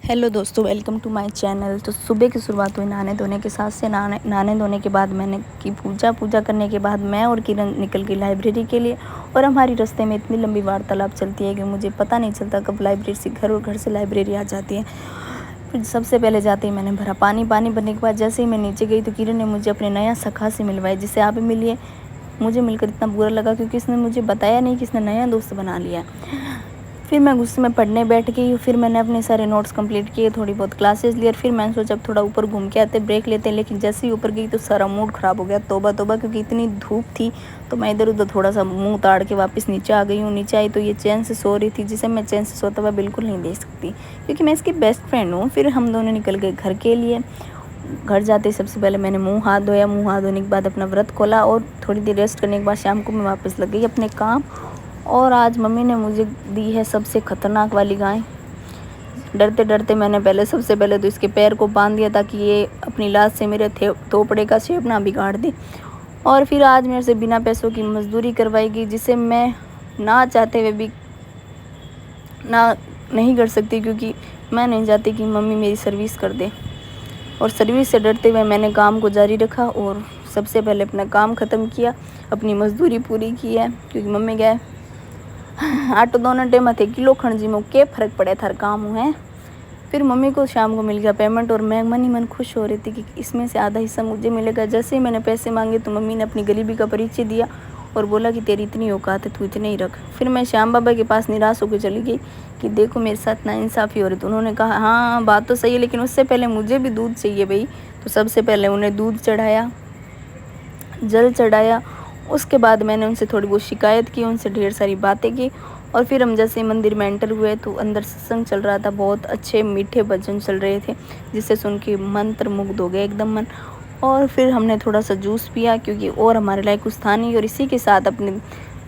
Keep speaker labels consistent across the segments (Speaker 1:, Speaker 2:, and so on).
Speaker 1: Hello दोस्तों, welcome to my channel. तो सुबह की शुरुआत हुई नहाने धोने के साथ से। नहाने धोने के बाद मैंने की पूजा करने के बाद मैं और किरण निकल गई लाइब्रेरी के लिए। और हमारी रास्ते में इतनी लंबी वार्तालाप चलती है कि मुझे पता नहीं चलता कब लाइब्रेरी से घर और घर से लाइब्रेरी आ जाती है। फिर सबसे पहले जाते ही मैंने भरा पानी भरने के बाद जैसे ही मैं नीचे गई तो किरण ने मुझे अपने नया सखा से मिलवाया, जिससे आप भी मिलिए। मुझे मिलकर इतना बुरा लगा क्योंकि इसने मुझे बताया नहीं कि इसने नया दोस्त बना लिया। फिर मैं गुस्से में पढ़ने बैठ गई। फिर मैंने अपने सारे नोट्स कंप्लीट किए, थोड़ी बहुत क्लासेस ली और फिर मैंने सोचा अब थोड़ा ऊपर घूम के आते, ब्रेक लेते हैं। लेकिन जैसे ही ऊपर गई तो सारा मूड ख़राब हो गया। तौबा तौबा, क्योंकि इतनी धूप थी। तो मैं इधर उधर थोड़ा सा मुंह ताड़ के वापस नीचे आ गई हूँ। नीचे आई तो ये चैन से सो रही थी, जिसे मैं चैन से सोता हुआ बिल्कुल नहीं देख सकती क्योंकि मैं इसकी बेस्ट फ्रेंड हूँ। फिर हम दोनों निकल गए घर के लिए। घर जाते ही सबसे पहले मैंने मुंह हाथ धोया। मुंह हाथ धोने के बाद अपना व्रत खोला और थोड़ी देर रेस्ट करने के बाद शाम को मैं वापस लग गई अपने काम। और आज मम्मी ने मुझे दी है सबसे खतरनाक वाली गाय। डरते डरते मैंने सबसे पहले तो इसके पैर को बांध दिया ताकि ये अपनी लात से मेरे थोपड़े का शेप ना बिगाड़ दे। और फिर आज मेरे से बिना पैसों की मजदूरी करवाएगी, जिसे मैं ना चाहते हुए भी ना नहीं कर सकती, क्योंकि मैं नहीं चाहती कि मम्मी मेरी सर्विस कर दे। और सर्विस से डरते हुए मैंने काम को जारी रखा और सबसे पहले अपना काम ख़त्म किया, अपनी मजदूरी पूरी की है। क्योंकि मम्मी गए आटो दोनों टाइम थे किलो खणजी में के फ़र्क पड़े थार काम है। फिर मम्मी को शाम को मिल गया पेमेंट और मैं मन ही मन खुश हो रही थी कि इसमें से आधा हिस्सा मुझे मिलेगा। जैसे ही मैंने पैसे मांगे तो मम्मी ने अपनी गरीबी का परिचय दिया और बोला कि तेरी इतनी औकात है, तू इतने ही रख। फिर मैं श्याम बाबा के पास निराश होकर चली गई कि देखो मेरे साथ नाइंसाफ़ी हो रही। तो उन्होंने कहा हाँ बात तो सही है, लेकिन उससे पहले मुझे भी दूध चाहिए भाई। तो सबसे पहले उन्हें दूध चढ़ाया, जल चढ़ाया। उसके बाद मैंने उनसे थोड़ी बहुत शिकायत की, उनसे ढेर सारी बातें की। और फिर हम जैसे मंदिर में एंटर हुए तो अंदर सत्संग चल रहा था। बहुत अच्छे मीठे भजन चल रहे थे, जिससे सुन के मंत्र मुग्ध हो गए एकदम मन। और फिर हमने थोड़ा सा जूस पिया क्योंकि और हमारे लायक कुछ था नहीं। और इसी के साथ अपने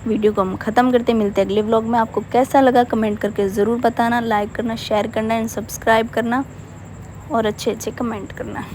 Speaker 1: वीडियो को हम ख़त्म करते, मिलते हैं अगले व्लॉग में। आपको कैसा लगा कमेंट करके ज़रूर बताना, लाइक करना, शेयर करना एंड सब्सक्राइब करना और अच्छे कमेंट करना।